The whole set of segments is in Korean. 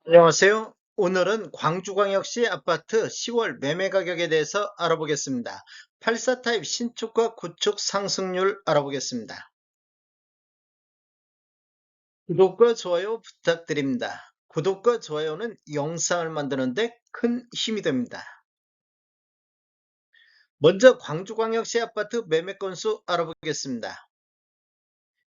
안녕하세요. 오늘은 광주광역시 아파트 10월 매매 가격에 대해서 알아보겠습니다. 84 타입 신축과 구축 상승률 알아보겠습니다. 구독과 좋아요 부탁드립니다. 구독과 좋아요는 영상을 만드는데 큰 힘이 됩니다. 먼저 광주광역시 아파트 매매 건수 알아보겠습니다.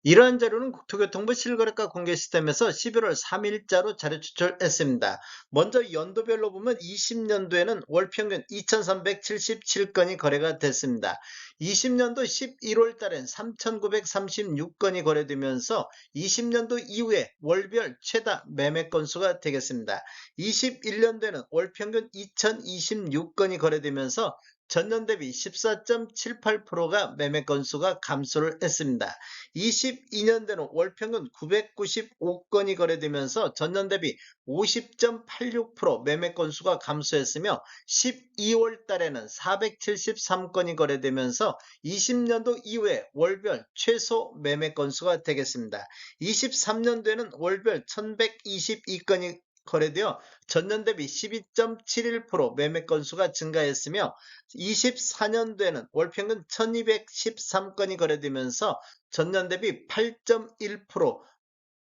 이러한 자료는 국토교통부 실거래가 공개 시스템에서 11월 3일자로 자료 추출했습니다. 먼저 연도별로 보면 20년도에는 월 평균 2,377건이 거래가 됐습니다. 20년도 11월 달엔 3,936건이 거래되면서 20년도 이후에 월별 최다 매매 건수가 되겠습니다. 21년도에는 월 평균 2,026건이 거래되면서 전년 대비 14.78%가 매매 건수가 감소를 했습니다. 22년도는 월평균 995건이 거래되면서 전년 대비 50.86% 매매 건수가 감소했으며 12월 달에는 473건이 거래되면서 20년도 이후에 월별 최소 매매 건수가 되겠습니다. 23년도에는 월별 1122건이 거래되어 전년 대비 12.71% 매매 건수가 증가했으며 24년도에는 월평균 1213건이 거래되면서 전년 대비 8.1%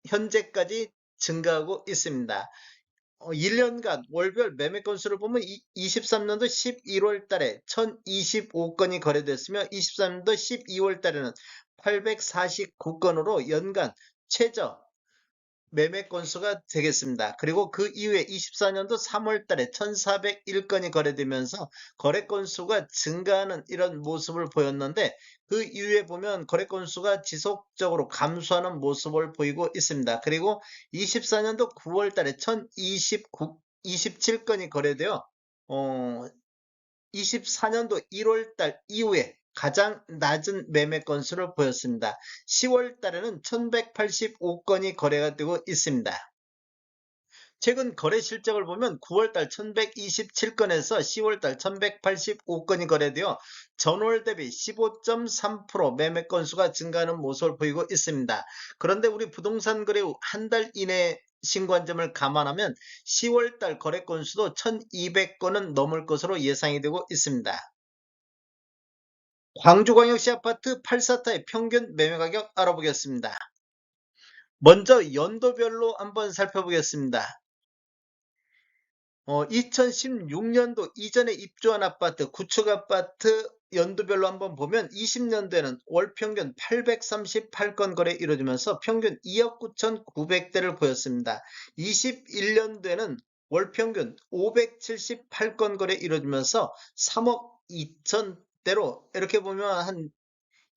현재까지 증가하고 있습니다. 1년간 월별 매매 건수를 보면 23년도 11월 달에 1025건이 거래됐으며 23년도 12월 달에는 849건으로 연간 최저 매매 건수가 되겠습니다. 그리고 그 이후에 24년도 3월 달에 1401건이 거래되면서 거래 건수가 증가하는 이런 모습을 보였는데 그 이후에 보면 거래 건수가 지속적으로 감소하는 모습을 보이고 있습니다. 그리고 24년도 9월 달에 27건이 거래되어 24년도 1월 달 이후에 가장 낮은 매매 건수를 보였습니다. 10월 달에는 1185건이 거래가 되고 있습니다. 최근 거래 실적을 보면 9월달 1127건에서 10월달 1185건이 거래되어 전월 대비 15.3% 매매 건수가 증가하는 모습을 보이고 있습니다. 그런데 우리 부동산 거래 후 한 달 이내 신고한 점을 감안하면 10월달 거래 건수도 1200건은 넘을 것으로 예상이 되고 있습니다. 광주광역시 아파트 84타의 평균 매매가격 알아보겠습니다. 먼저 연도별로 한번 살펴보겠습니다. 2016년도 이전에 입주한 아파트, 구축 아파트 연도별로 한번 보면 20년도에는 월 평균 838건 거래 이루어지면서 평균 2억 9,900대를 보였습니다. 21년도에는 월 평균 578건 거래 이루어지면서 3억 2천대로 이렇게 보면 한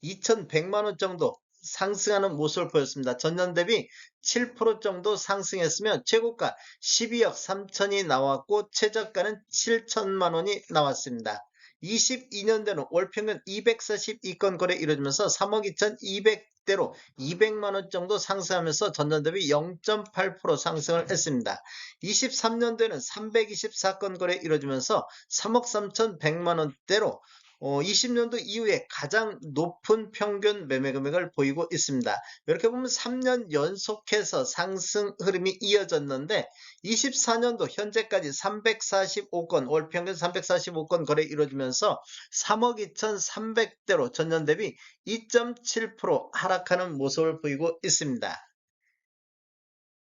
2,100만 원 정도 상승하는 모습을 보였습니다. 전년 대비 7% 정도 상승했으며 최고가 12억 3천이 나왔고 최저가는 7천만 원이 나왔습니다. 22년도는 월평균 242건 거래 이루어지면서 3억 2,200대로 200만 원 정도 상승하면서 전년 대비 0.8% 상승을 했습니다. 23년도에는 324건 거래 이루어지면서 3억 3,100만 원대로 20년도 이후에 가장 높은 평균 매매 금액을 보이고 있습니다. 이렇게 보면 3년 연속해서 상승 흐름이 이어졌는데 24년도 현재까지 345건 월 평균 345건 거래 이루어지면서 3억 2,300대로 전년 대비 2.7% 하락하는 모습을 보이고 있습니다.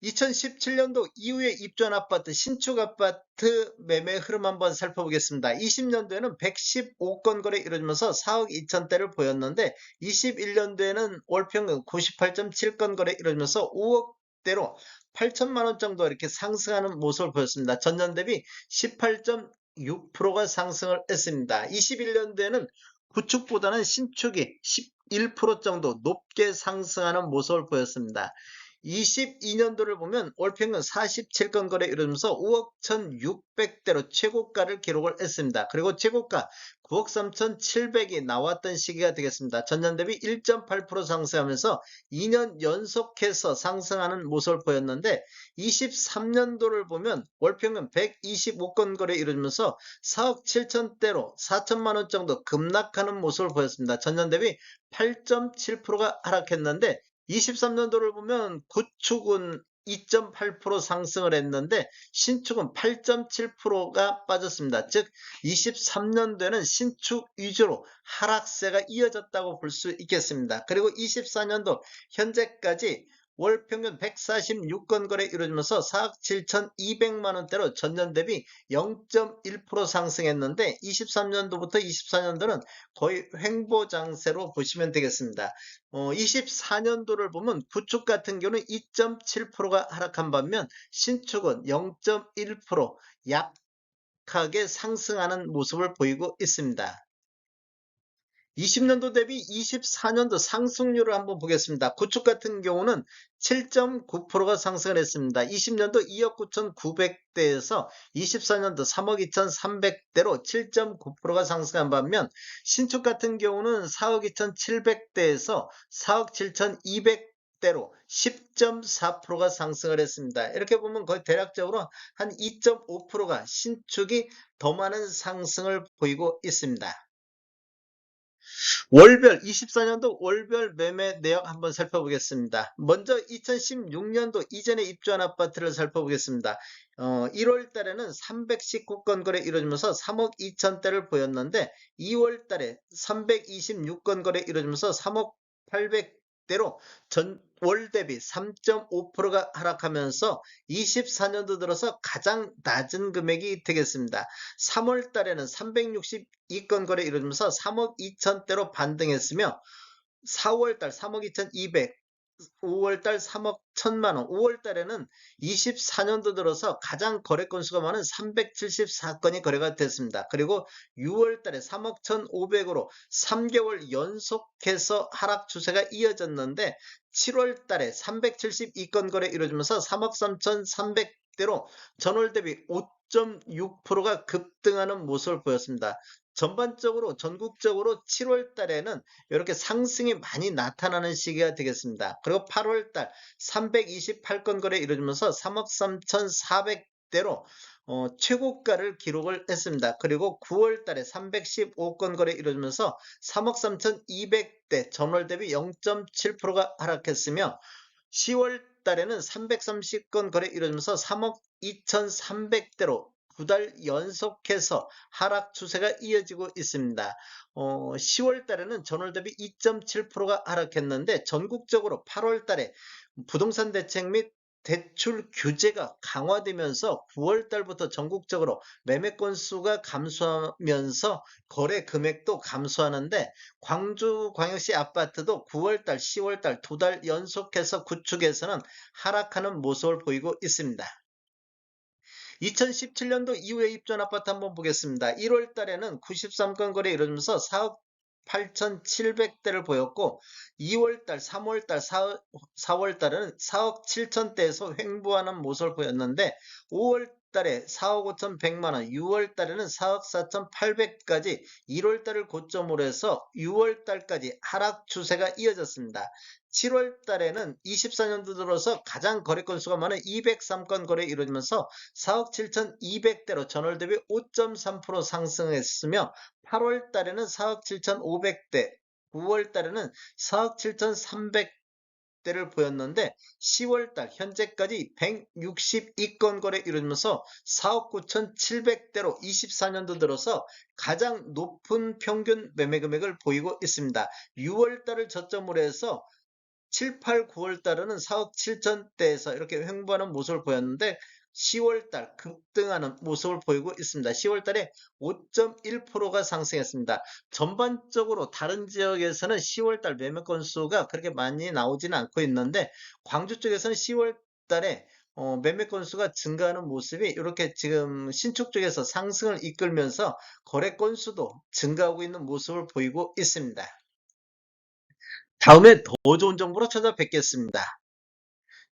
2017년도 이후에 입주한 아파트, 신축 아파트 매매 흐름 한번 살펴보겠습니다. 20년도에는 115건 거래 이루어지면서 4억 2천대를 보였는데 21년도에는 월평균 98.7건 거래 이루어지면서 5억대로 8천만 원 정도 이렇게 상승하는 모습을 보였습니다. 전년 대비 18.6%가 상승을 했습니다. 21년도에는 구축보다는 신축이 11% 정도 높게 상승하는 모습을 보였습니다. 22년도를 보면 월 평균 47건 거래 이루면서 5억 1,600대로 최고가를 기록을 했습니다. 그리고 최고가 9억 3,700이 나왔던 시기가 되겠습니다. 전년 대비 1.8% 상승하면서 2년 연속해서 상승하는 모습을 보였는데 23년도를 보면 월 평균 125건 거래 이루면서 4억 7천대로 4천만 원 정도 급락하는 모습을 보였습니다. 전년 대비 8.7%가 하락했는데 23년도를 보면 구축은 2.8% 상승을 했는데 신축은 8.7%가 빠졌습니다. 즉 23년도에는 신축 위주로 하락세가 이어졌다고 볼 수 있겠습니다. 그리고 24년도 현재까지 월 평균 146건 거래 이루어지면서 4억 7,200만 원대로 전년 대비 0.1% 상승했는데 23년도부터 24년도는 거의 횡보장세로 보시면 되겠습니다. 24년도를 보면 구축 같은 경우는 2.7%가 하락한 반면 신축은 0.1% 약하게 상승하는 모습을 보이고 있습니다. 20년도 대비 24년도 상승률을 한번 보겠습니다. 구축 같은 경우는 7.9%가 상승을 했습니다. 20년도 2억 9,900대에서 24년도 3억 2,300대로 7.9%가 상승한 반면 신축 같은 경우는 4억 2,700대에서 4억 7,200대로 10.4%가 상승을 했습니다. 이렇게 보면 거의 대략적으로 한 2.5%가 신축이 더 많은 상승을 보이고 있습니다. 월별 24년도 월별 매매 내역 한번 살펴보겠습니다. 먼저 2016년도 이전에 입주한 아파트를 살펴보겠습니다. 1월 달에는 319건 거래 이루어지면서 3억 2천대를 보였는데 2월 달에 326건 거래 이루어지면서 3억 800대로 월 대비 3.5%가 하락하면서 24년도 들어서 가장 낮은 금액이 되겠습니다. 3월 달에는 362건 거래 이루어지면서 3억 2천대로 반등했으며 4월달 3억 2,200, 5월달 3억 1천만 원, 5월달에는 24년도 들어서 가장 거래 건수가 많은 374건이 거래가 됐습니다. 그리고 6월달에 3억 1,500으로 3개월 연속해서 하락 추세가 이어졌는데 7월달에 372건 거래 이루어지면서 3억 3,300대로 전월 대비 5.6%가 급등하는 모습을 보였습니다. 전반적으로 전국적으로 7월 달에는 이렇게 상승이 많이 나타나는 시기가 되겠습니다. 그리고 8월 달 328건 거래 이루어지면서 3억 3,400대로 최고가를 기록을 했습니다. 그리고 9월 달에 315건 거래 이루어지면서 3억 3,200대 전월 대비 0.7%가 하락했으며 10월 달에는 330건 거래 이루어지면서 3억 2,300대로 9달 연속해서 하락 추세가 이어지고 있습니다. 10월 달에는 전월 대비 2.7%가 하락했는데 전국적으로 8월 달에 부동산 대책 및 대출 규제가 강화되면서 9월 달부터 전국적으로 매매 건수가 감소하면서 거래 금액도 감소하는데 광주광역시 아파트도 9월 달, 10월 달 두 달 연속해서 구축에서는 하락하는 모습을 보이고 있습니다. 2017년도 이후에 입주한 아파트 한번 보겠습니다. 1월 달에는 93건 거래 이루어지면서 4억 8,700대를 보였고 2월달, 3월달, 4월달은 4억 7천대에서 횡보하는 모습을 보였는데 5월달에 4억 5,100만원, 6월달에는 4억 4,800까지 1월달을 고점으로 해서 6월달까지 하락 추세가 이어졌습니다. 7월달에는 24년도 들어서 가장 거래 건수가 많은 203건 거래 이루어지면서 4억 7,200대로 전월 대비 5.3% 상승했으며 8월 달에는 4억 7,500대, 9월 달에는 4억 7,300대를 보였는데 10월 달 현재까지 162건 거래 이루어지면서 4억 9,700대로 24년도 들어서 가장 높은 평균 매매 금액을 보이고 있습니다. 6월 달을 저점으로 해서 7, 8, 9월 달에는 4억 7천대에서 이렇게 횡보하는 모습을 보였는데 10월 달 급등하는 모습을 보이고 있습니다. 10월 달에 5.1%가 상승했습니다. 전반적으로 다른 지역에서는 10월 달 매매 건수가 그렇게 많이 나오지는 않고 있는데 광주 쪽에서는 10월 달에 매매 건수가 증가하는 모습이 이렇게 지금 신축 쪽에서 상승을 이끌면서 거래 건수도 증가하고 있는 모습을 보이고 있습니다. 다음에 더 좋은 정보로 찾아뵙겠습니다.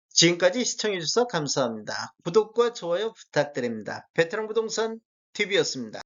지금까지 시청해주셔서 감사합니다. 구독과 좋아요 부탁드립니다. 베테랑 부동산 TV였습니다.